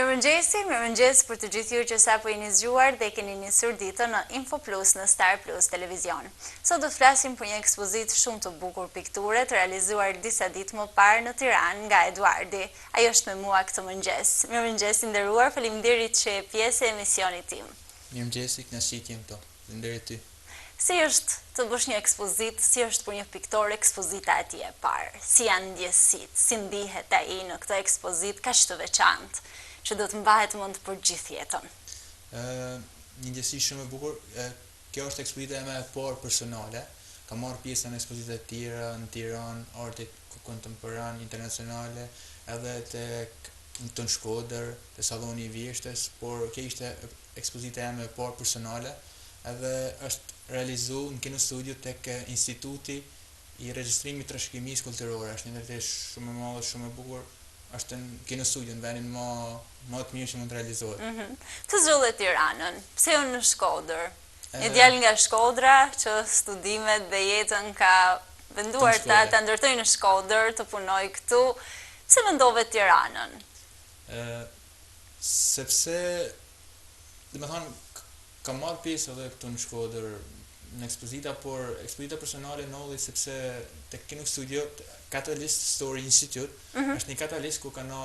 Mirëmëngjesi për të gjithë ju që sapo jeni zgjuar dhe keni nisur ditën në Info Plus në Star Plus Televizion. Sot do të flasim për një ekspozitë shumë të bukur pikture të realizuar disa ditë më parë në Tiranë nga Eduardi. Ajo është me mua këtë mëngjes. Mirëmëngjes i nderuar, faleminderit që je pjesë e emisionit tim. Mirëmëngjesi, kënaqësi jem këtu. Faleminderit ty. Si është të bësh një ekspozitë, si është për një piktor ekspozita e tij e parë? Si janë ndjesitë, si ndihet ai në këtë ekspozitë kaq të veçantë, që do të mbahet mend për gjithë jetën? Një ndjesi shumë e bukur. Kjo është ekspozita ime e parë personale. Kam marrë pjesë në ekspozita të tjera në Tiranë, arte kontemporan internacionale, edhe në Shkodër, te salloni i Vjeshtës, por kjo ishte ekspozita ime e parë personale, edhe është realizuar në Kino Studio tek Instituti i Regjistrimit të Trashëgimisë Kulturore. Është një ndërtesë shumë e madhe, shumë e bukur. Është në Kino Studio, në vendin më të mirë që mund të realizohet. Të zgjodhe Tiranën, pse jo në Shkodër? Një djalë nga Shkodra që studimet dhe jetën ka venduar ta ndërtojë në Shkodër, të punoj këtu. Pse mendove Tiranën? Sepse, domethënë, kam marrë pjesë edhe këtu në Shkodër në ekspozita, por ekspozita personale ndodhi sepse tek Kino Studio Catalyst Story Institute është një katalist ku kanë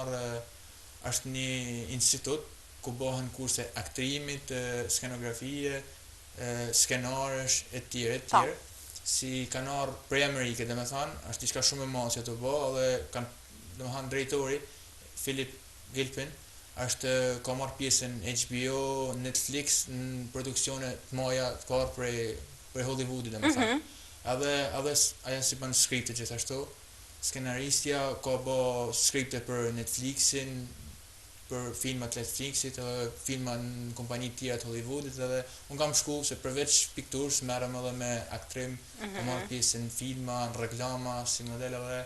është një institut ku bëhen kurse aktrimit, skenografie, skenarësh e tjerë, si kanë ardhur prej Amerikës, domethënë, është diçka shumë e madhe që të bëjë, dhe kanë domethënë drejtori Philip Gilpin ka marrë pjesën HBO, Netflix në produksione të mëdha të parë prej Hollywoodit, domethënë. Edhe ajo si bën skripte gjithashtu. Skenaristja ka bë skripte për Netflixin, për filmat të Netflixit, filma në kompani të tjera të Hollywoodit, edhe unë kam shku se përveç pikturës merrem edhe me aktrim, kam marrë pjesë në filma, në reklama, si model, edhe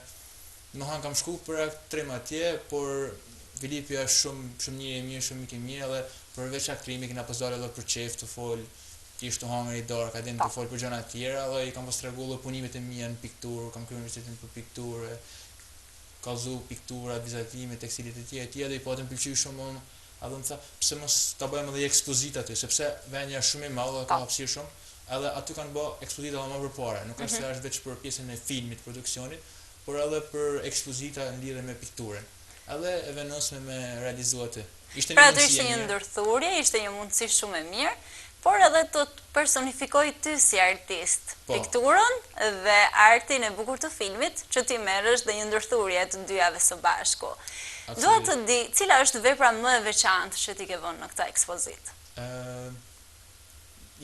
domethënë kam shku për aktrim atje, por Filipi është shumë një i mirë, shumë i mirë, edhe përveç aktrimit kena pasur edhe për çef të fol, thjesht të hangër i darkë, a din të fol për gjëra të tjera, dhe i kam pas treguar punimet e mia në pikturë, kam kryer universitetin për pikturë, kallzu piktura, vizatime, tekstilit e tjera, dhe i patëm pëlqyer shumë, edhe më tha, pse mos ta bëjmë edhe ekspozita aty, sepse vendi është shumë i madh dhe ka hapësirë shumë, edhe aty kanë bë ekspozita më përpara, nuk është se është vetëm për pjesën e filmit, produksionit, por edhe për ekspozita në lidhje me pikturën. Edhe e venosme me realizu aty. Pra aty ishte një ndërthurje, ishte një mundësi shumë e mirë, por edhe të personifikoj ty si artist pikturën dhe artin e bukur të filmit, që ti merresh dhe një ndërthurje të dyjave së bashku. Dua të di, cila është vepra më e veçantë që ti ke vënë në këtë ekspozitë?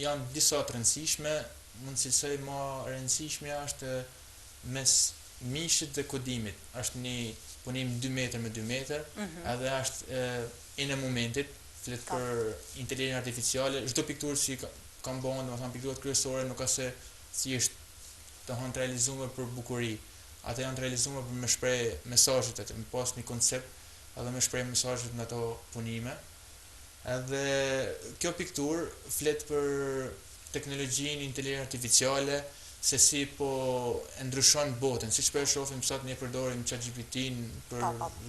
Janë disa të rëndësishme, mund të cilësoj më e rëndësishmja është mes mishit dhe kodimit. Është një punim 2 metër me 2 metër, edhe është in e momentit, flet për inteligjencën artificiale. Çdo pikturë si kam bënë, domethënë pikturat kryesore nuk ka se thjesht të realizuar për bukuri. Ata janë realizuar për me shpreh mesazhet atë, me pas një koncept, edhe me shpreh mesazhet në ato punime. Edhe kjo pikturë flet për teknologjinë, inteligjencën artificiale, se si po e ndryshon botën, siç po e shohim sot ne përdorim ChatGPT-n për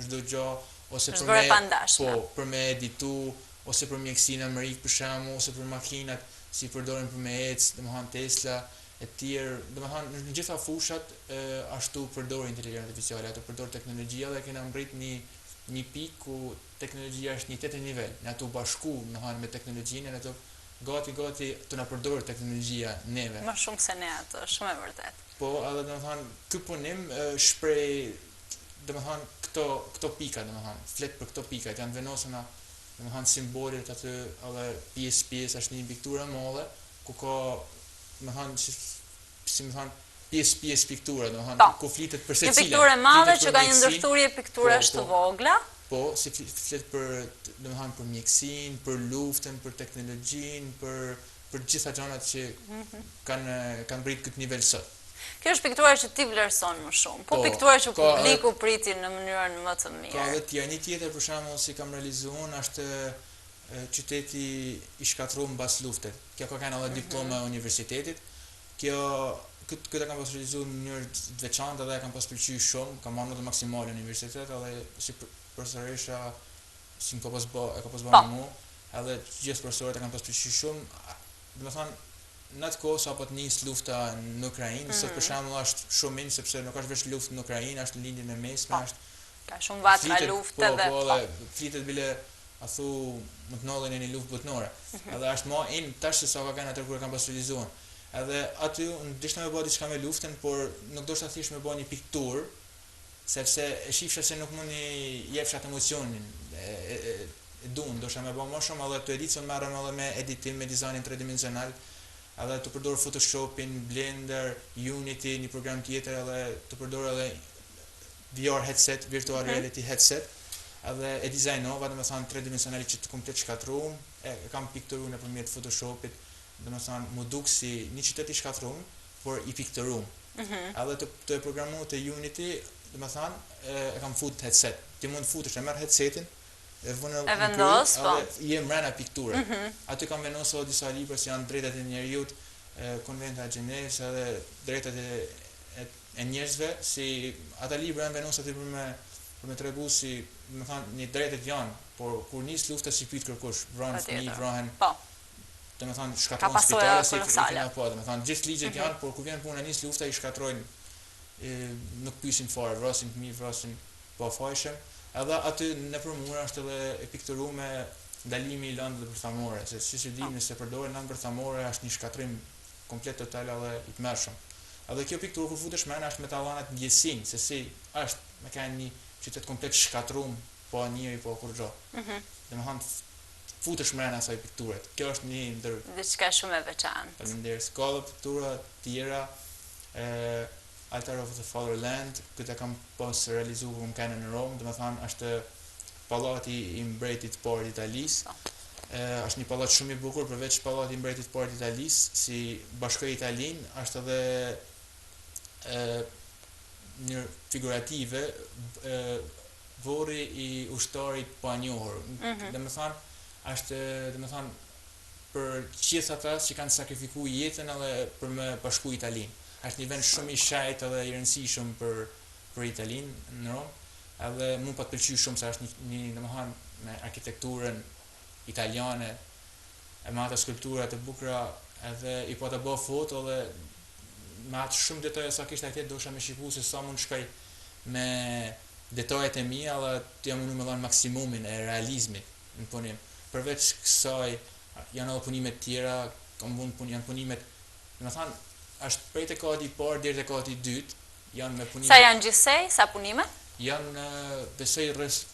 çdo gjë, ose për me editu, ose për mjekësinë në Amerikë për shembull, ose për makinat si përdorim për me ecë, domethënë Tesla e tjerë, domethënë në gjitha fushat ashtu përdor inteligjencë artificiale, ato përdor teknologjia, dhe kena mbrit një pikë ku teknologjia është një tjetër nivel, ne ato bashku, domethënë me teknologjinë, ato gati të na përdorë teknologjia neve. Më shumë se ne ato, shumë e vërtet. Po, edhe domethënë ky punim shpreh domethënë këto pika, domethënë flet për këto pika, janë venosura domethënë simbolet aty, edhe pjesë është një pikturë e madhe ku ka domethënë si më thon pjesë piktura, domethënë ku flitet për secila. Një pikturë e madhe që ka një ndërthurje pikturash të vogla. Po, si flet për domethënë për mjekësinë, për luftën, për teknologjinë, për gjitha gjërat që kanë brit këtë nivel sot. Kjo është piktura që ti vlerëson më shumë, po piktura që publiku priti në mënyrën më të mirë. Ka edhe tjetër, një tjetër për shembull si kam realizuar është qyteti i shkatruar mbas luftës. Kjo ka kanë edhe diplomë e universitetit. Këtë kam pas realizuar në mënyrë të veçantë dhe kam pas pëlqyer shumë, kam marrë notë maksimale në universitet, edhe si profesoresha si më ka pas bë Po. me mua, edhe gjithë profesorët e kanë pas pëlqyer shumë. Domethënë në atë kohë sa po të nis lufta në Ukrainë, sot për shembull është shumë mirë sepse nuk është vetëm luftë në Ukrainë, është në lindjen e mesme, është Ka shumë vatra lufte dhe flitet bile a thu më të nollën e një luftë botnore. Edhe është më in tash se sa ka kanë atë kur e kanë pas realizuar. Edhe aty unë dishta me bë diçka me luftën, por nuk doshta thjesht me bë një pikturë, sepse e shifsha se nuk mundi jepsha atë emocionin. E duan, doshta me bë më shumë edhe të editën merrem edhe me editim, me dizajnin tridimensional, edhe të përdor Photoshopin, Blender, Unity, një program tjetër edhe të përdor edhe VR headset, virtual reality headset, edhe e dizajnova, domethënë tridimensionali që të komplet shkatruar, e kam pikturuar nëpërmjet Photoshopit, domethënë mu duk si një qytet i shkatruar, por i pikturuar. Edhe të programuar te Unity, domethënë e kam fut headset. Ti mund futesh, e merr headsetin, e vendos, po. Edhe je mbrana pikture. Aty kam vendosur disa libra si janë drejtat e njerëzit, konventa e Gjenevës edhe drejtat e njerëzve, si ata libra janë vendosur aty për me tregu si, domethënë, një drejtat janë, por kur nis lufta si pyet kërkush, vrahen fëmijë, vrahen. Po. Domethënë shkatron spitale si po, domethënë gjithë ligjet janë, por kur vjen puna nis lufta i shkatrojnë, nuk pyesin fare, vrasin fëmijë, vrasin pa fajshëm. Edhe aty nëpër mura është edhe e pikturuar me ndalimi i lëndëve bërthamore, se siç e dimë nëse përdoren lëndë bërthamore është një shkatrim komplet total edhe i tmerrshëm. Edhe kjo pikturë kur futesh mend është me tallanat ndjesin, se si është me kanë një qytet komplet shkatruar, pa njëri pa kurrë. Domethënë futesh mend asaj pikture. Kjo është një ndër diçka shumë e veçantë. Faleminderit. Ka edhe piktura tjera, Altar of the Fatherland, këtë kam pas realizuar kur më kanë në Rom, domethënë është pallati i mbretit parë të Italisë. Është një pallat shumë i bukur, përveç pallati i mbretit parë të Italisë, si bashkëria italiane, është edhe një figurative vorri i ushtarit pa njohur. Domethënë është për gjithë ata që kanë sakrifikuar jetën edhe për me bashku Italinë. Është një vend shumë i shajt edhe i rëndësishëm për Italinë në Rom, edhe mua pa të pëlqyer shumë se është një domethënë me arkitekturën italiane, me ato skulptura të bukura, edhe i po të bë foto dhe me atë shumë detaje sa kishte atje dosha me shikuar se sa mund shkoj me detajet e mia dhe të jam mundu me dhënë maksimumin e realizmit në punim. Përveç kësaj janë edhe punime të tjera, janë punimet, domethënë është prej te kati i parë deri te kati i dytë, janë me punime. Sa janë gjithsej, sa punime? Janë besoj rreth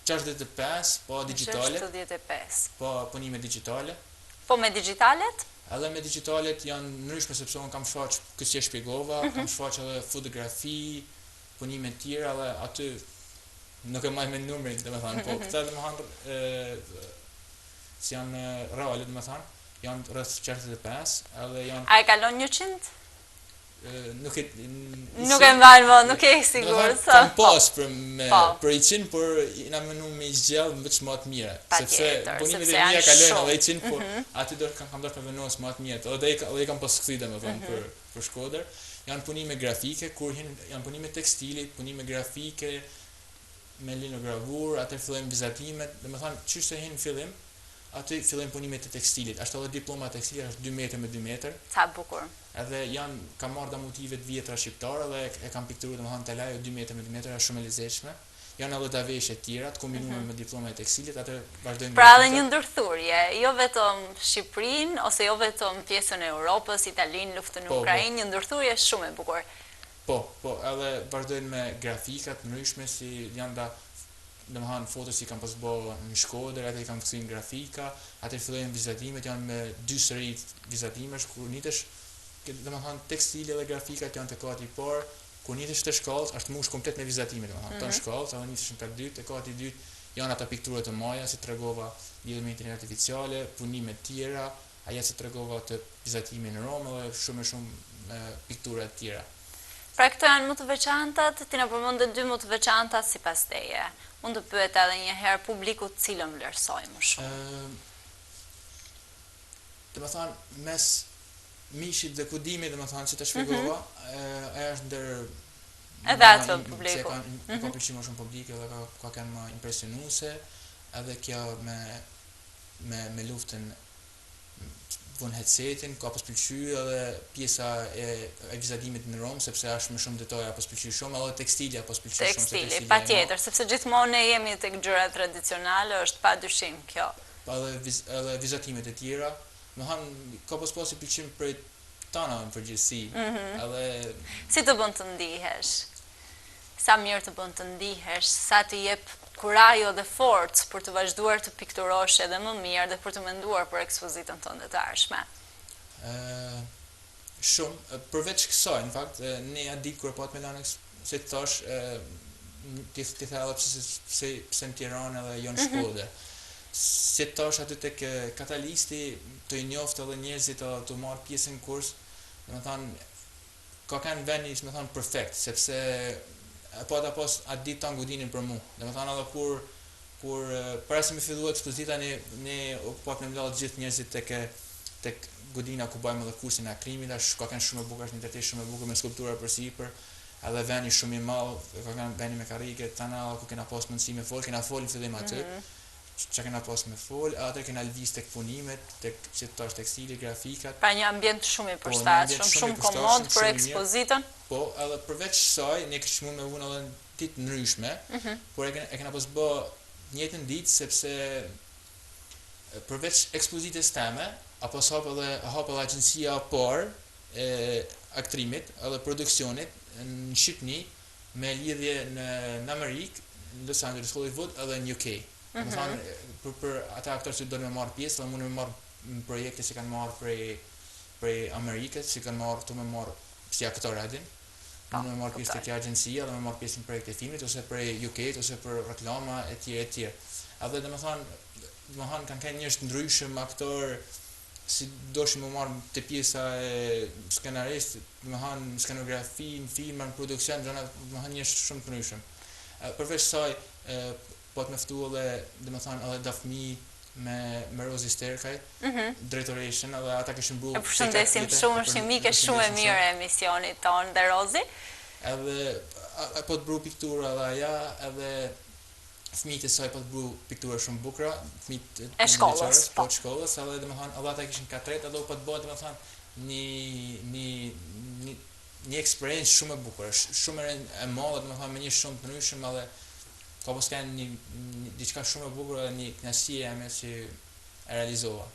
65, po digjitale. 65. Po punime digjitale. Po me digjitalet? Edhe me digjitalet janë ndryshme sepse unë kam shfaq këtë që shpjegova, kam shfaq edhe fotografi, punime të tjera dhe aty nuk e mbaj me numrin, domethënë, po këta domethënë si janë reale, domethënë, janë rreth 65, edhe janë. A e kalon 100? Nuk e mbaj më, nuk e sigurt. Kam pas për 100, por jena menuar me zgjell më të më të mira, sepse punimet e mia kalojnë edhe 100, por aty do kam dorë të vendos më të mira. Edhe kam pas kthy domethënë për Shkodër. Janë punime grafike, kur janë punime tekstile, punime grafike me linogravur, atë fillojmë vizatimet, domethënë çështë që hin fillim, aty fillojmë punimet e tekstilit. Është edhe diploma tekstile, është 2 metër me 2 metër. Sa bukur. Edhe kam marrë da motive të vjetra shqiptare dhe e kam pikturuar domethënë telajo 2 metër me 2 metër, është shumë e lezetshme. Janë edhe daveshje të tjera të kombinuara me diploma e tekstilit, atë vazhdojmë. Pra edhe një ndërthurje, jo vetëm Shqipërinë ose jo vetëm pjesën e Europës, Italinë, luftën në Ukrainë, një ndërthurje shumë e bukur. Po, edhe vazhdojmë me grafikat ndryshme si janë domethënë foto si kam pas bë në Shkodër, atë i kam kthyr në grafika, atë fillojnë vizatimet, janë me 2 seri vizatimesh kur nitesh, domethënë tekstile dhe grafikat janë te kati i parë, kur nitesh te shkallës është mush komplet me vizatime, domethënë ton shkallës, edhe nitesh në kat dytë, te kati i dytë janë ata piktura të maja si tregova lidhur me inteligencën artificiale, punime të tjera, ajo si tregova të vizatimin në Rom dhe shumë piktura të tjera. Pra këto janë më të veçantat, ti na përmendë 2 më të veçantat sipas teje. Unë të pyet edhe një herë publikut cilën vlerësoj më shumë. Domethënë mes mishit dhe kudimit, domethënë si të shpjegova, ajo është ndër edhe atë publiku. Ka pëlqyer më shumë publike dhe ka kanë më impresionuese. edhe kjo me luftën vën headsetin, ka pas pëlqy edhe pjesa e vizadimit në Rom, sepse është më shumë detaja pas pëlqy shumë, edhe tekstilja pas pëlqy shumë. Tekstili, patjetër, sepse gjithmonë ne jemi tek gjërat tradicionale, është padyshim kjo. Edhe vizatimet e tjera, më thanë, ka pas i pëlqim për tana në përgjithësi. Edhe si të bën të ndihesh? Sa mirë të bën të ndihesh, sa të jep kurajo dhe forcë për të vazhduar të pikturosh edhe më mirë dhe për të menduar për ekspozitën tënde të ardhshme? Shumë, përveç kësaj, në fakt, ne a ditë kur pat me lanë, se të thash, ti thella pse në Tiranë edhe jo në Shkodër. Se të thash aty tek Katalisti, të i njoftë edhe njerëzit të marrë pjesë në kurs, dhe me thanë, ka kanë veni, me thanë, perfekt, sepse po ata pas atë ditë ta ngudinin për mu. Dhe me thanë edhe kur para se me fillu ekspozita, ne pat me mladë gjithë njerëzit tek godina ku bajmë edhe kursin e akrimit, ka kanë shumë e bukur, është një tërti shumë e bukur me skulptura përsipër, edhe veni shumë i madh, ka kanë veni me karrige, tana ku kena pas mundësi me fol, kena fol në fillim aty. Që kena pas me fol, atër kena lëviz tek punimet, tek që të është tekstili, grafikat. Pra një ambient shumë i përshtatshëm, shumë komod për ekspozitën. Po, edhe përveç saj, ne kështu mund me vunë edhe në ditë ndryshme, por e kena pas bë njëjtën ditë, sepse përveç ekspozitës teme, apo hap edhe agjencia parë e aktrimit edhe produksionit në Shqipni me lidhje në Amerikë, në Los Angeles, Hollywood edhe në UK. Më thanë, për ata aktorë që do në me marrë pjesë, dhe mund me marrë në projekte që kanë marrë prej Amerikës, që kanë marrë të me marrë si aktorë adin, mund me marrë pjesë të kja agjensia, dhe me marrë pjesë në projekte filmit, ose prej UK, ose për reklama, e tjerë. Edhe dhe me thanë, kanë kanë njështë ndryshëm aktorë, si doshim më marrë të pjesa e skenarist, dhe me thanë, skenografi, në film, në produksion, dhe me thanë njështë shumë të ndryshëm. Përveç saj, po të meftu edhe dafmi me Rozi Sterkaj, drejtoreshën, edhe ata këshin bu... E përshëndesim shumë, është një mike shumë e mirë e emisionit tonë dhe Rozi. Edhe po të bru piktura edhe aja, edhe fëmijët e saj po të bru piktura shumë bukra, fëmijët e shkollës, po të shkollës, edhe dhe me thonë, edhe ata këshin katret, edhe po të bëhet, dhe me thonë, një eksperiencë shumë e bukur, shumë e madhe, dhe me thonë, me një shumë të ndryshëm, edhe ka pas kanë diçka shumë e bukur dhe një kënaqësi e me që e realizova.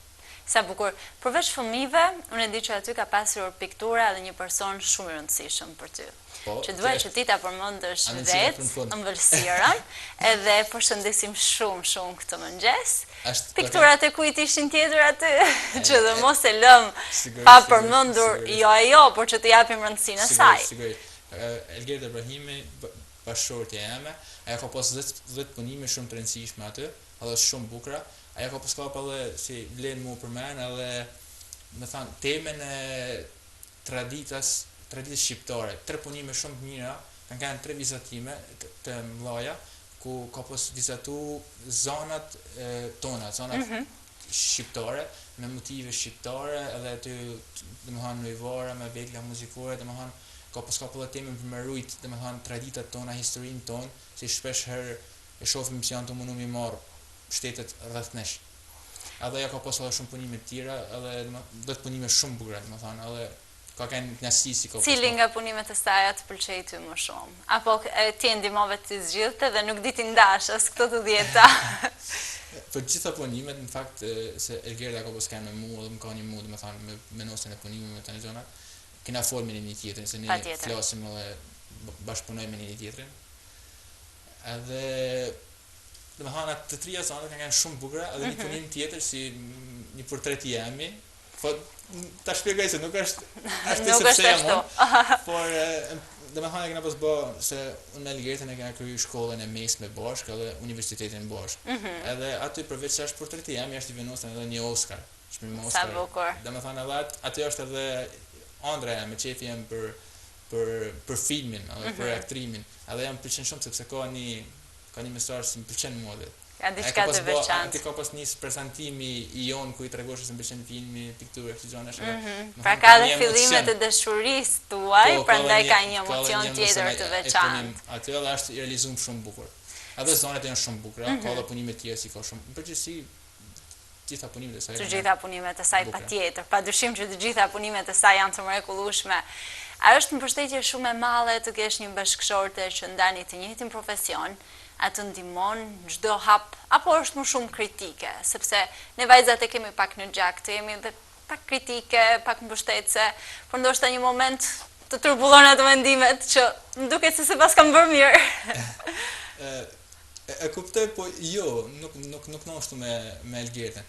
Sa bukur. Përveç fëmijëve, unë e di që aty ka pasur piktura edhe një person shumë i rëndësishëm për ty. Që duhet që ti ta përmendësh vetë ëmbëlsirën, edhe përshëndesim shumë këtë mëngjes. Pikturat e kujt ishin tjetër aty, që dhe mos e lëm pa përmendur jo ajo, por që të japim rëndësinë e saj. Sigurisht. Elgerda Ibrahimi, bashkëshortja jeme, aja ka pas 10 punime shumë të rëndësishme aty, edhe shumë bukra. Aja ka pas kap edhe si vlen mu përmen, edhe me thanë temen e traditës shqiptare. 3 punime shumë të mira, kanë 3 vizatime të mlaja, ku ka pas vizatu zonat tona, zonat shqiptare, me motive shqiptare, edhe aty dhe me thanë nëjvara, me vegla muzikore, dhe me thanë ka pas ka pëllat temen për me rujt, dhe me thanë, traditat tona, historinë tonë, si shpesh herë e shofim që janë të mundu mi marë shtetet rreth nesh. Edhe ja ka pas edhe shumë punime të tjera, edhe dhe të punime shumë bukra, dhe me thanë, edhe ka kanë knasi si ka pas. Cili nga punimet e saj të pëlqej ty më shumë? Apo ti e ndihmove ti zgjidhte dhe nuk di ti ndashës këto të 10-ta? Për gjitha punimet, në fakt, se Elgerda ka pas kanë me mu, edhe më ka një mu, dhe me thanë, me nosën e punime me të një zonat, kena folë me një tjetërin, se ne flasim edhe bashkëpunojmë me një tjetërin. Edhe, dhe me thana, të 3 zonat kanë shumë bukra, edhe një punim tjetër, si një portret jemi, ta shpjegoj se nuk është sepse jam unë, por dhe me thana kena pas bë, se unë me Elgertën e kena kryu shkollën e mesme bashkë, edhe universitetin bashkë. Edhe aty përveç se është portreti jemi, është i venosën edhe një Oscar, shmim Oscar. Sa bukur. Dhe me thana, aty është edhe Andra jam, me qefi jam për filmin, edhe për aktrimin, edhe jam pëlqen shumë sepse ka një mesazh që më pëlqen mua dhe. Ka diçka të veçantë. Ka pas një prezantimi i jon ku i tregosh se më pëlqen filmi, piktura, këto gjëra është. Pra ka dhe fillimet e dashurisë tuaj, prandaj ka një emocion tjetër të veçantë. Aty edhe është i realizuar shumë bukur. Edhe zonat janë shumë bukura, ka edhe punime tjera si ka shumë. Në përgjithësi gjitha punimet e saj. Të gjitha punimet e saj patjetër. Padyshim që të gjitha punimet e saj janë të mrekullueshme. A është mbështetje shumë e madhe të kesh një bashkëshorte që ndani të njëjtin profesion, a të ndihmon çdo hap, apo është më shumë kritike, sepse ne vajzat e kemi pak në gjak, të jemi dhe pak kritike, pak mbështetëse, por ndoshta një moment të turbullon ato mendimet që më duket se pas kam bërë mirë. E kuptoj, po jo, nuk ndoshta me Elgertën.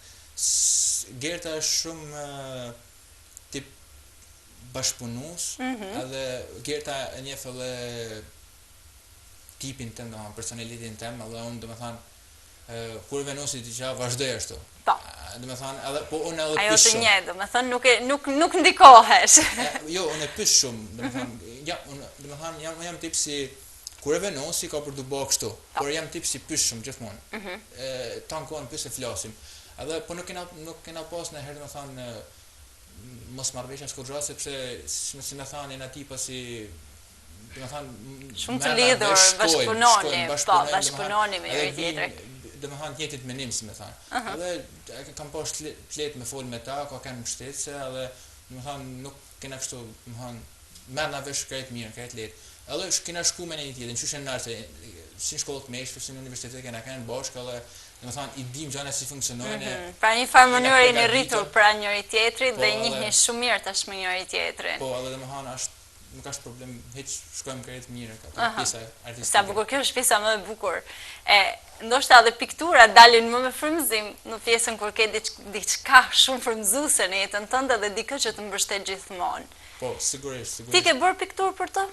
Gerta është shumë tip bashkëpunues, edhe Gerta e njeh edhe tipin tëm, domethënë personalitetin tëm, edhe unë domethënë kur venosi diçka vazhdoj ashtu. Po. Domethënë edhe po unë edhe ajo pysh të shumë. njeh, domethënë nuk ndikohesh. Jo, unë e pysh shumë, domethënë ja, unë domethënë jam tip si kur e venosi ka për të bërë kështu, por jam tip si pysh shumë gjithmonë. Tankon pyes e flasim. Edhe po nuk kena pas në herë domethënë mos marrëveshja skodra sepse si më thanë na tipa si domethënë shumë të lidhur, bashkëpunoni me njëri tjetrin. Domethënë tjetrit menim si më thanë. Edhe kam pas flet me fol me ta, ka kanë mbështetëse, edhe domethënë nuk kena kështu, domethënë merr na vesh krejt mirë, krejt lehtë. Edhe kena shku me një tjetrin, qysh e nartë, si në shkollë të meshkut, si në universitet kena kanë bashkë, edhe domethënë i dim gjëra si funksionojnë. Pra një farë mënyrë jeni rritur pra njëri tjetrit dhe njihni shumë mirë tashmë njëri tjetrin. Po, edhe domethënë nuk është problem, hiç shkojmë krejt mirë ka pjesa artistike. Sa bukur, kjo është pjesa më e bukur. Ndoshta edhe pikturat dalin më me frymëzim në pjesën kur ke diçka shumë frymëzuese në jetën tënde dhe dikë që të mbështet gjithmonë. Po, sigurisht. Ti ke bërë pikturë për të?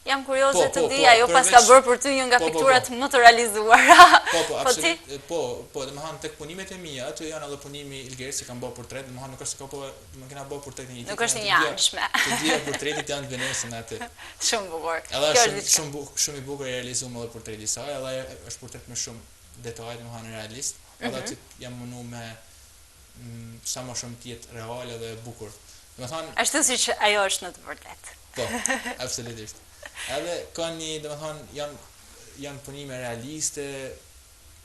Jam kurioze të di, ajo pas ka bërë për ty një nga pikturat më të realizuara. Po, absolutisht. Po, domethënë tek punimet e mia, aty janë edhe punimi i Elgerës që kanë bërë portret, domethënë nuk është se ka po, më kena bërë portret një tjetër. Nuk është një anshme. Të dia portretit janë të venesën aty. Shumë bukur. Edhe është shumë i bukur i realizuar edhe portreti i saj, edhe është portret me shumë detaje, domethënë realist. Edhe aty jam mundu me sa më shumë të jetë reale dhe bukur. Domethënë ashtu siç ajo është në të vërtetë. Po, absolutisht. Edhe kanë një, domethënë janë punime realiste,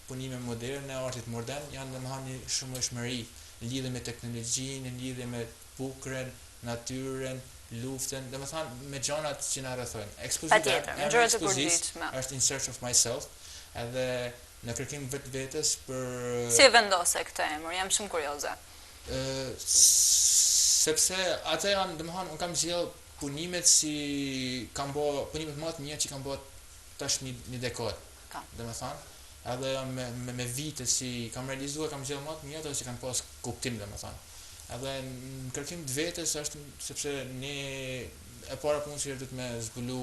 punime moderne, artit modern, janë domethënë një shumëllshmëri në lidhje me teknologjinë, në lidhje me bukurën, natyrën, luftën, domethënë me gjanat që na rrethojnë. Ekspozita është In Search of Myself, edhe në kërkim vetvetes për si e vendose këtë emër, jam shumë kurioze. Sepse ata janë, domethënë un kam sjell punimet si kam bë punimet më të mia që kam bë tash një dekadë. Domethënë, edhe me vite si kam realizuar, kam sjell më të mia ato që kanë pas kuptim domethënë. Edhe në kërkim të vetes është sepse ne e para punës që duhet me zbulu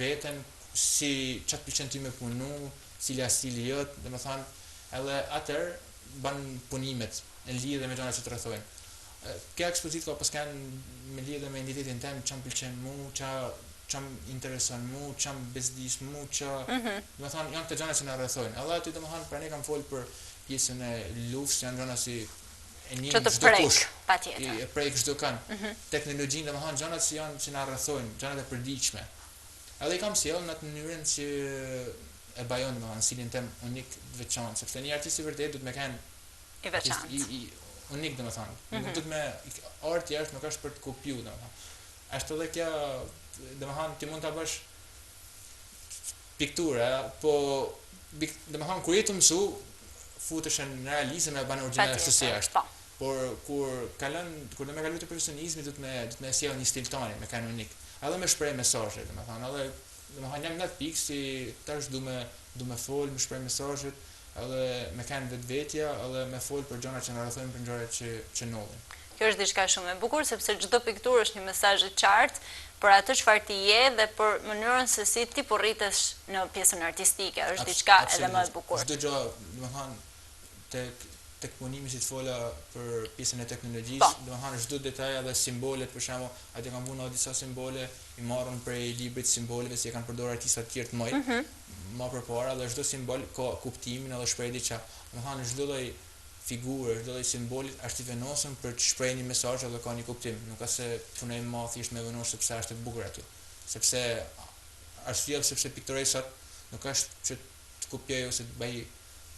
veten, si çat pëlqen ty me punu, cila stili jot, domethënë, edhe atëherë ban punimet në lidhje me gjërat që të rrethojnë. Kjo ekspozitë ka pas kanë me lidhje me identitetin tim, çam pëlqen mua, çam intereson mua, çam bezdis mua, domethënë janë të gjëra që na rrethojnë. Edhe aty domethënë pra ne kam fol për pjesën e luftës, janë gjëra si e një çdo kush, patjetër. E prek çdo kanë. Teknologjinë domethënë gjërat që na rrethojnë, gjërat e përditshme. Edhe i kam sjell në atë mënyrën që e bajon domethënë stilin tim unik të veçantë, sepse një artist I vërtet duhet me kanë I veçantë. Unik domethënë. Nuk duhet me arti është nuk është për të kopjuar domethënë. Është edhe kjo domethënë ti mund ta bësh pikturë, po domethënë kur je të mësu futesh në realizëm e bën origjinal ashtu si është. Por kur do me kalu te profesionizmi duhet me sjell një stil tani, me kanë unik. Edhe me shpreh mesazhe, domethënë, edhe domethënë jam në atë pikë si tash du me fol, me shpreh mesazhet, edhe me kanë vetvetja, edhe me fol për gjëra që na rrethojnë, për gjërat që ndodhin. Kjo është diçka shumë e bukur sepse çdo pikturë është një mesazh I qartë për atë çfarë ti je dhe për mënyrën se si ti po rritesh në pjesën artistike, është diçka edhe më e bukur. Çdo gjë, domethënë tek punimi si të fola për pjesën e teknologjisë, domethënë çdo detaj edhe simbolet, për shembull, aty kanë vënë disa simbole I marrën prej librit simboleve që kanë përdorur artistat të tjerë të mëdhenj. Më përpara dhe çdo simbol ka kuptimin edhe shpreh diçka. Domethënë çdo lloj figure, çdo lloj simboli është I venosur për të shprehur një mesazh edhe ka një kuptim. Nuk ka se punojmë më thjesht me venos sepse është e bukur aty. Sepse arsyeja sepse piktoresat nuk është që kopjoj ose të bëj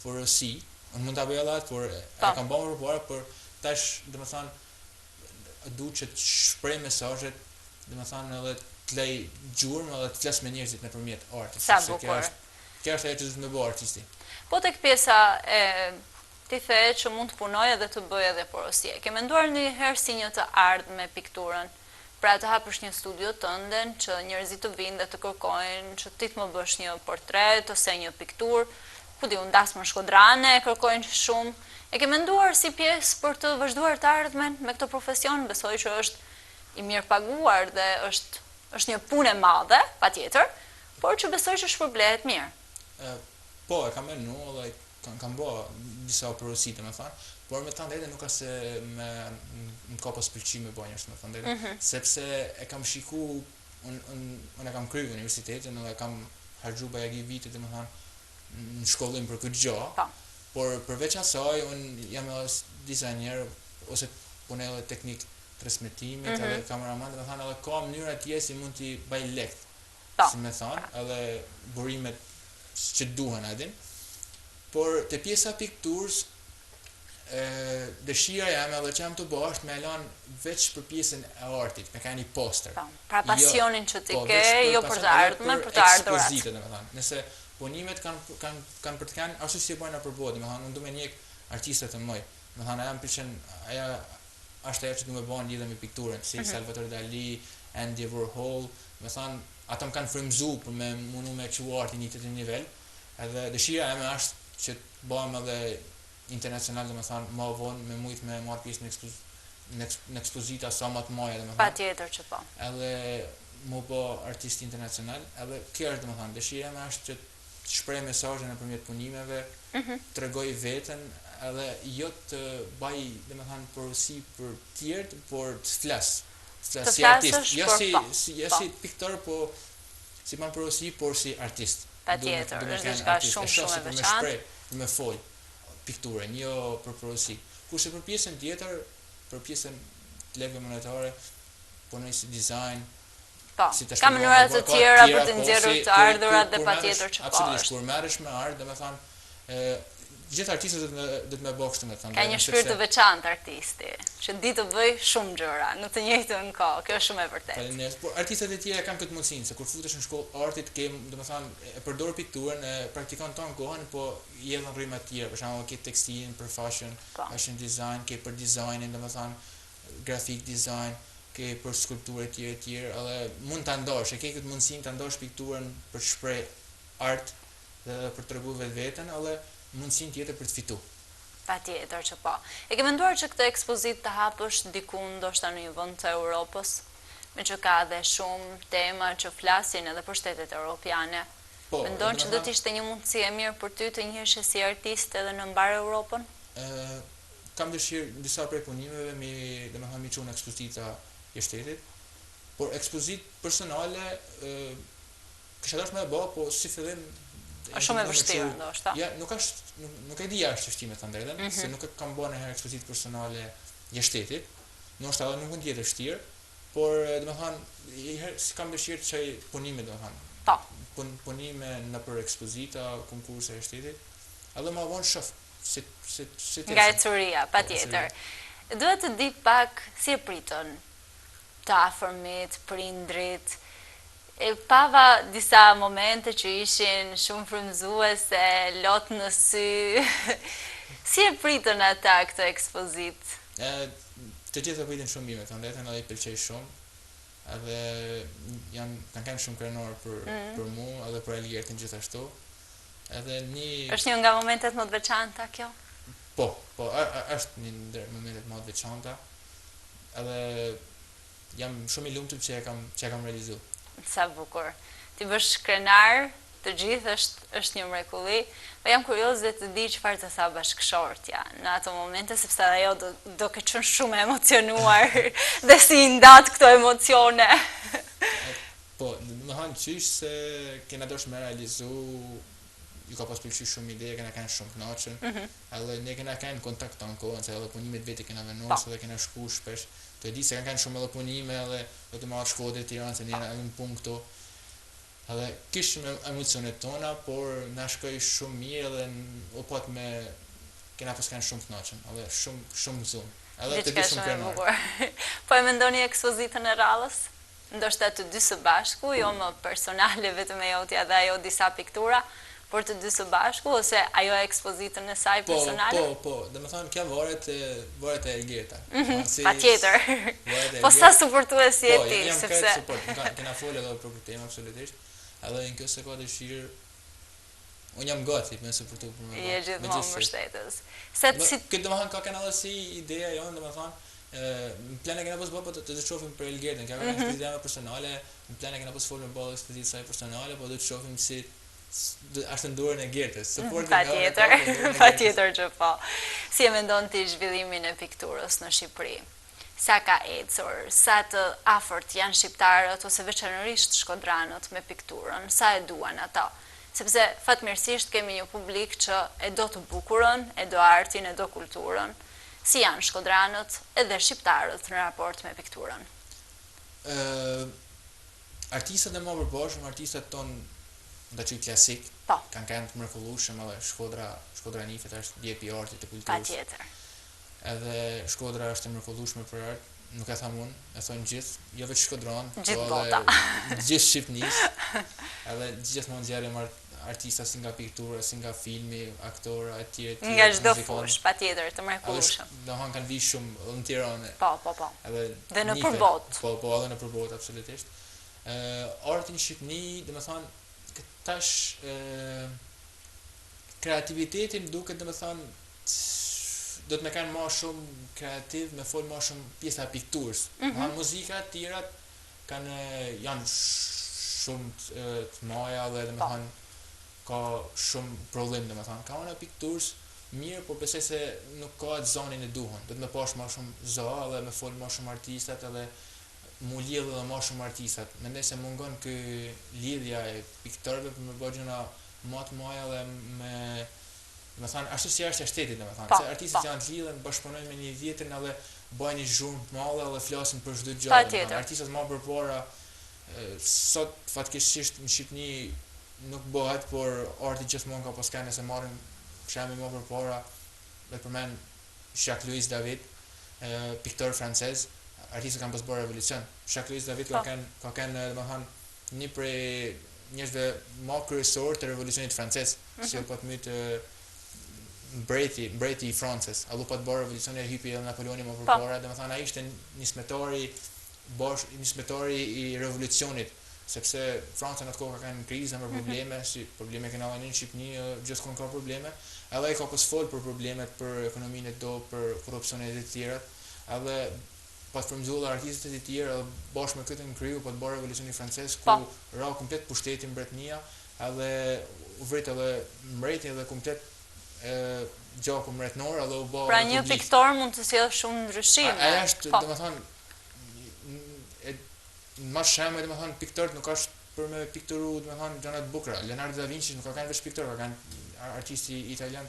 porosi. Unë mund ta bëj edhe atë, por e kam bërë më parë, por tash domethënë duhet që të shpreh mesazhet, domethënë edhe të lej gjurmë edhe të flas me njerëzit nëpërmjet artit. Sa bukur. Kjo është ajo që duhet të bëjë artisti. Po tek pjesa e ti the që mund të punoj edhe të bëj edhe porosie. Ke menduar ndonjëherë si një të ardhmë me pikturën? Pra të hapësh një studio tënden që njerëzit të vinë dhe të kërkojnë që ti të më bësh një portret ose një pikturë, ku di unë das më Shkodrane, kërkojnë shumë. E ke menduar si pjesë për të vazhduar të ardhmen me këtë profesion? Besoj që është i mirë paguar dhe është një punë e madhe, patjetër, por që besoj që shpërblehet mirë. Po, e kam menuar dhe kam bërë disa porosi, domethënë, por me thënë drejtën nuk ka se më ka pas pëlqim me bëj ashtu, me thënë drejtën, sepse e kam shikuar unë e kam kryer universitetin dhe kam harxuar bajagi vite, domethënë në shkollim për këtë gjë. Por përveç asaj unë jam edhe dizajner ose punoj edhe teknik transmetimit, edhe kameraman, domethënë edhe ka mënyra tjera si mund t'i bëj lekt. Si më thënë, edhe burimet që duhen atin. Por te pjesa pikturës dëshira jam edhe që jam të bëj është me lan veç për pjesën e artit, me ka një poster. Pra pasionin që ti ke, jo për të ardhmen, për të ardhurat. Domethënë, nëse punimet kanë për të kanë ashtu si e bëjnë nëpër botë, domethënë unë do me njeh artistë të mëj. Domethënë jam pëlqen ajo është ajo që do më bën lidhje me pikturën, si Salvador Dali, Andy Warhol, domethënë ata më kanë frymzuar për me mundu me çu artin në një nivel. Edhe dëshira ime është që të bëhem edhe internacional, domethënë më vonë me mujt me marr pjesë në ekspozita sa më të mëdha, domethënë. Patjetër që po. Edhe më bë artist internacional, edhe kjo është domethënë dëshira ime është që të shpreh mesazhe nëpërmjet punimeve, tregoj veten, edhe jo të bëj domethënë porosi për të tjerë, por të flas. Si artist, jo si piktor, po si ban porosi, por si artist. Patjetër, është diçka shumë e veçantë. Me fol pikturën, jo për porosi. Kurse për pjesën tjetër, për pjesën të leve monetare, punoj si dizajn. Po, ka mënyra të tjera për të nxjerrur të ardhurat dhe patjetër që po. Absolutisht, kur merresh me art, domethënë, gjithë artistët do të më bëjnë kështu, domethënë. Ka një shpirt të veçantë artisti, që di të bëj shumë gjëra në të njëjtën kohë. Kjo është shumë e vërtetë. Faleminderit. Por artistët e tjerë kanë këtë mundësinë, se kur futesh në shkollë artit ke, domethënë, e përdor pikturën, e praktikon ton kohën, po jellën rrymë të tjera, për shembull ke tekstilin për fashion design, ke për dizajnin, domethënë graphic design, ke për skulpturë të tjera, edhe mund ta ndosh, e ke këtë mundësinë ta ndosh pikturën për të shpreh art dhe për të treguar vetveten, edhe mundësinë tjetër për të fituar. Patjetër që po. E ke menduar që këtë ekspozitë të hapësh diku ndoshta në një vend të Europës, me që ka dhe shumë tema që flasin edhe për shtetet europiane? Mendon që do të ishte një mundësi e mirë për ty të njihesh si artist edhe në mbar Europën? Kam dëshirë disa prej punimeve domethënë mi çon ekspozita e shtetit, por ekspozitë personale kisha dashur më bë, po si fillim është shumë e vështirë ndoshta. Ja, nuk e di jashtë çështime të drejtën, se nuk e kam bërë ndonjëherë ekspozitë personale jashtë shtetit. Ndoshta edhe nuk mund të jetë vështirë, por domethënë si kam dëshirë të çaj punime domethënë. Po. Punime nëpër ekspozita, konkurse e shtetit. Edhe më vonë shoh si nga ecuria, patjetër. Duhet të di pak si e pritën të afërmit, prindrit. E pava disa momente që ishin shumë frymëzuese, lot në sy. Si e pritën ata këtë ekspozitë? Të gjithë e pritin shumë mirë, të ndetën edhe i pëlqej shumë. Edhe kanë shumë krenor për mua, edhe për Elgertin gjithashtu. Është një nga momentet më të veçanta kjo? Po, është një ndër momentet më të veçanta. Edhe jam shumë i lumtur që e kam realizuar. Sa bukur. Ti bësh krenar, të gjithë është një mrekulli, po jam kurioze të di çfarë të tha bashkëshortja në ato momente, sepse ajo do ke qenë shumë emocionuar dhe si i ndat këto emocione. Po, domethënë qysh se kena dosh me realizu, ju ka pas pëlqyer shumë ide, kena kanë shumë kënaqur. Edhe ne kena kanë kontakt ton kohën, se edhe punimet vetë kena vendosur dhe kena shkuar shpesh. Të di se kanë shumë edhe punime edhe do të marrë shkodë të Tiranës, se njëra në punë këto. Edhe kishim emocionet tona, por na shkoi shumë mirë dhe u pat me kena pas kanë shumë të kënaqur, edhe shumë gëzuar. Edhe të dy shumë krenar. Po e mendoni ekspozitën e rallës? Ndoshta të dy së bashku, jo më personale vetëm e jotja dhe ajo disa piktura, por të dy së bashku ose ajo ekspozitën e saj personale? Po, dhe më thonë, kja varet e Elgerta. Patjetër. Po sa suportuesi e ti, sepse... Po, jam këtë support, kena folë edhe për këtë temë absolutisht, edhe në kësë ka dëshirë, unë jam gati me supportu për me je gjithmonë mbështetës. Këtë dhe më thonë, ka kena dhe si ideja jonë, dhe më thonë, në plane kena pos bërë të shofim për Elgertën, kja kena ekspozita me personale, në plane kena pos folë me bërë ekspozita saj personale, po dhe të shofim si ashtë ndurën e Gertës. Patjetër që po. Si e mendon ti zhvillimin e pikturës në Shqipëri? Sa ka ecur, sa të afërt janë shqiptarët ose veçanërisht shkodranët me pikturën, sa e duan ata? Sepse fatmirësisht kemi një publik që e do të bukurën, e do artin, e do kulturën. Si janë shkodranët edhe shqiptarët në raport me pikturën? Artistat e më përbashëm, artistat tonë nda që i klasik, kanë të mrekullueshëm, edhe Shkodra Nifet është djepi artit të kulturës. Patjetër. Edhe Shkodra është e mrekullueshme për art, nuk e tham unë, e thonë gjithë, jo veç Shkodran, gjithë bota. Gjithë Shqipnisë, edhe gjithmonë zjarrim artista si nga piktura, si nga filmi, aktora, e tjerë. Nga çdo fushë, patjetër, të mrekullueshëm. Domethënë kanë vishë shumë në Tiranë. Po. Dhe në përbot. Po, edhe në përbot, absolutisht. Arti në Shqipni, domethënë tash kreativitetin duket domethënë do të më kanë më shumë kreativ, me fol më shumë pjesa e pikturës. Muzika të tjera janë shumë të mëdha dhe domethënë ka shumë problem domethënë. Ka ona pikturës mirë, por besoj se nuk ka atë zonin e duhur. Do të më pash më shumë zonë dhe më fol më shumë artistat edhe mu lidhë dhe ma shumë artistat. Mendoj se mungon kë lidhja e piktorëve për me bërë gjëna ma të maja dhe me thanë, ashtu si është e shtetit, me thanë. Se artistat janë të lidhen, bashkëpunojnë me një vjetrin edhe bëjnë një zhurmë të madhe dhe flasin për çdo gjë. Artistat ma përpara, sot fatkeqësisht në Shqipni nuk bëhet, por arti gjithmonë ka pas kanë se marrin shembull më përpara, dhe përmend Jacques Louis David, piktor francez. Artistët kanë pas bërë revolucion. Jacques Louis David ka kanë domethënë një prej njerëzve më kryesor të revolucionit francez, si po të myt mbreti i Francës. Allo po të bërë revolucionin e hypi edhe Napoleoni më përpara, domethënë ai ishte nismetari i revolucionit, sepse Franca në atë kohë ka kanë krizë me probleme, si probleme që kanë në Shqipëri, gjithmonë ka probleme. Edhe ai ka pas fol për problemet, për ekonominë e do, për korrupsionin e të tjera. Edhe pa të frymëzuar artistët e tjerë bashkë me këtë në kriju po të bërë revolucioni francez ku ra komplet pushtetin mbretënia edhe u vrit edhe mbreti edhe komplet gjaku mbretëror edhe u bë pra një piktor mund të sjellë shumë ndryshime. Ai është domethënë më shumë domethënë piktor nuk është për me pikturu domethënë gjëra të bukura. Leonardo da Vinci nuk ka kanë vetë piktor, ka kanë artisti italian.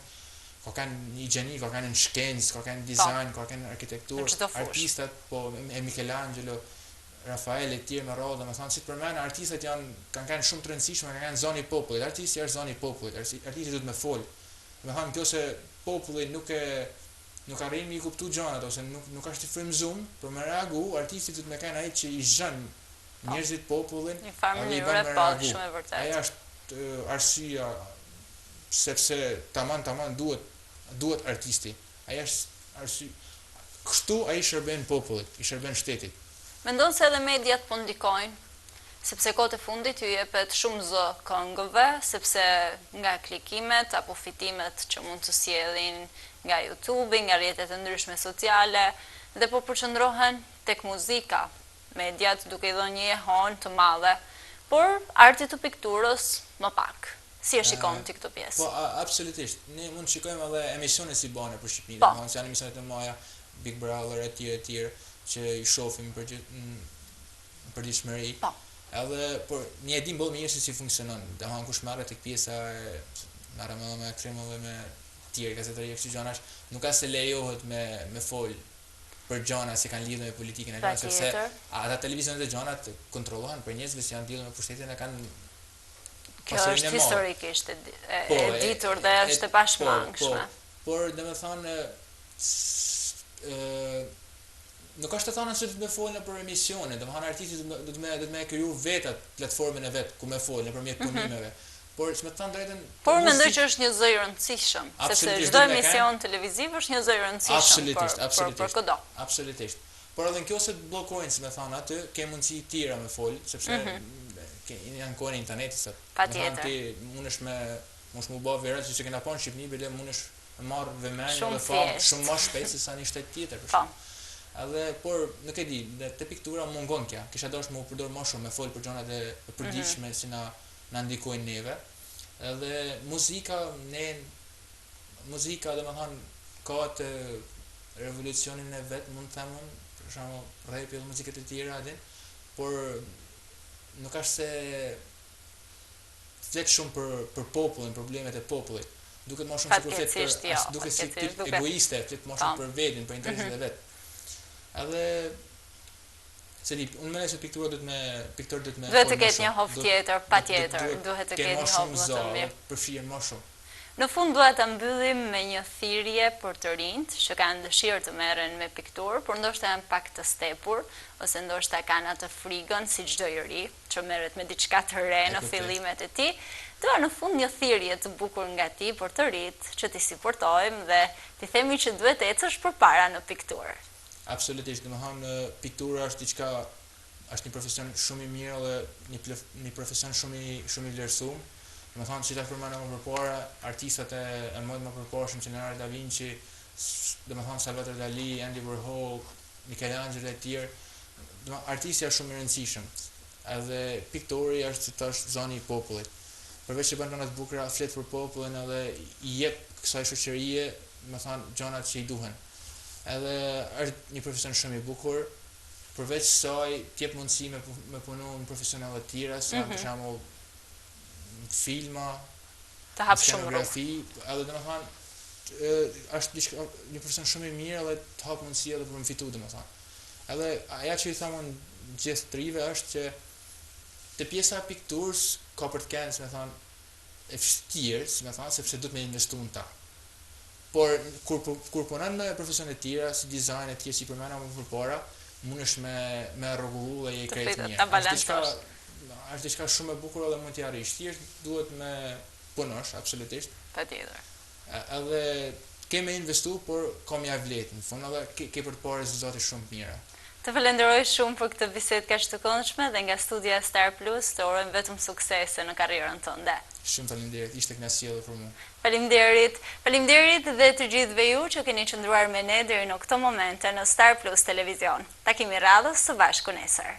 Ka kanë një gjeni, ka kanë në shkencë, ka kanë dizajn, ka kanë arkitekturë, artistat, po e Michelangelo, Rafael e tjerë me radhë, domethënë si të përmend, artistat kanë shumë të rëndësishme, kanë zonë i popullit, artisti është zonë i popullit, artisti duhet me fol. Domethënë nëse populli nuk arrin mi kuptu gjërat ose nuk është i frymëzuar për me reagu, artisti duhet me kanë ai që i zhën njerëzit popullin, një farë mënyrë po shumë e vërtetë. Ai është arsyeja sepse tamam duhet artisti. Ai është arsye. Kështu ai shërben popullit, i shërben shtetit. Mendon se edhe mediat po ndikojnë, sepse kohët e fundit ju jepet shumë zë këngëve, sepse nga klikimet apo fitimet që mund të sjellin nga YouTube, nga rrjetet e ndryshme sociale, dhe po përqendrohen tek muzika, mediat duke i dhënë një ehon të madhe, por arti të pikturës më pak. Si e shikon ti këtë pjesë? Po, absolutisht. Ne mund të shikojmë edhe emisione si bane për Shqipërinë, domethënë janë emisione të mëdha, Big Brother e tjerë që i shohim për dishmëri. Po. Edhe por ne e dim boll mirë se si funksionon. Domethënë kush marrë tek pjesa marrë me kremave me tjerë gazetari këto gjërash, nuk ka se lejohet me fol për gjëra që kanë lidhje me politikën e vendit, sepse ata televizionet e gjërat kontrollohen për njerëzve që janë lidhur me pushtetin e kanë Kjo është historikisht e ditur dhe është e pashmangshme. Por dhe me thonë, nuk është të thonë se të me folë për emisione, dhe me thonë artisti do të me kriju vetat platformën e vetë, ku me folë në përmjet punimeve. Por që me të thonë drejten... Por mendoj që është një zoj rëndësishëm, sepse çdo emision televiziv është një zoj rëndësishëm për këdo. Absolutisht. Por edhe në kjo se të blokojnë, si me thonë aty, ke mundësi tira me folë, sepse janë kohën e internetit, patjetër. Mund është me bë viral, që kena pa në Shqipni, bile mund është me marrë vëmendje dhe famë shumë më shpejt se sa një shtet tjetër. Edhe, por, nuk e di, te piktura mungon kja, kisha dashur me u përdor më shumë, me folë për gjonat e përditshme si na ndikojnë neve. Edhe muzika, dhe me thonë, ka të revolucionin e vetë, mund të themun, për shembull, rapi dhe muzikat e tjera, por nuk është se flet shumë për popullin, problemet e popullit. Duket më shumë duket si tip egoiste, flet më shumë për veten, për interesat e vet. Edhe unë mendoj se piktura duhet të ketë një hof tjetër, patjetër, duhet të ketë një hof më të mirë. Përfshihen më shumë. Në fund duhet të mbyllim me një thirrje për të rinjt që kanë dëshirë të merren me pikturë, por ndoshta janë pak të stepur, ose ndoshta kanë atë frigën si çdo i ri që merret me diçka të re në fillimet e tij. Dua në fund një thirrje të bukur nga ti për të rinjt, që t'i suportojmë dhe t'i themi që duhet të ecësh përpara në pikturë. Absolutisht, domethënë piktura është diçka, është një profesion shumë i mirë dhe një profesion shumë i vlerësuar. Më thonë që ta përmana më përpara, artistat e modë më përpara shumë që Leonardo da Vinci, dhe më thonë Salvador Dali, Andy Warhol, Michelangelo e tjerë, artisti është shumë i rëndësishëm, edhe piktori është zoni i popullit. Përveç që bën gjëra të bukura, flet për popullin edhe i jep kësaj shoqërie, më thonë, gjonat që i duhen. Edhe është një profesion shumë i bukur, përveç saj t'jep mundësi me punu në profesionale të tjera, sa për shembull filma, scenografi, edhe dhe me thonë, është një profesion shumë i mirë edhe të hapë mundësi edhe për më fitu dhe me thonë. Edhe aja që i thamon gjithë të rive është që të pjesa pikturës ka për të kenë, si me thonë, e vështirë, si me thonë, sepse du të me investu në ta. Por, kur punon në profesionet tjera, si dizajn e tjera, si përmena më përpara, mund është me rregullu dhe i krejtë mirë. Është diçka shumë e bukur edhe mund t'i arrish. Thjesht duhet me punosh, absolutisht. Patjetër. Edhe ke me investu, por ka mja vletë në fund, edhe ke për të parë rezultate shumë mira. Të falenderoj shumë për këtë bisedë kaq të këndshme dhe nga studia Star Plus të urojmë vetëm suksese në karrierën tënde. Shumë faleminderit, ishte kënaqësi edhe për mua. Faleminderit dhe të gjithëve ju që keni qëndruar me ne deri në këtë moment në Star Plus Televizion. Takimi radhës së bashku nesër.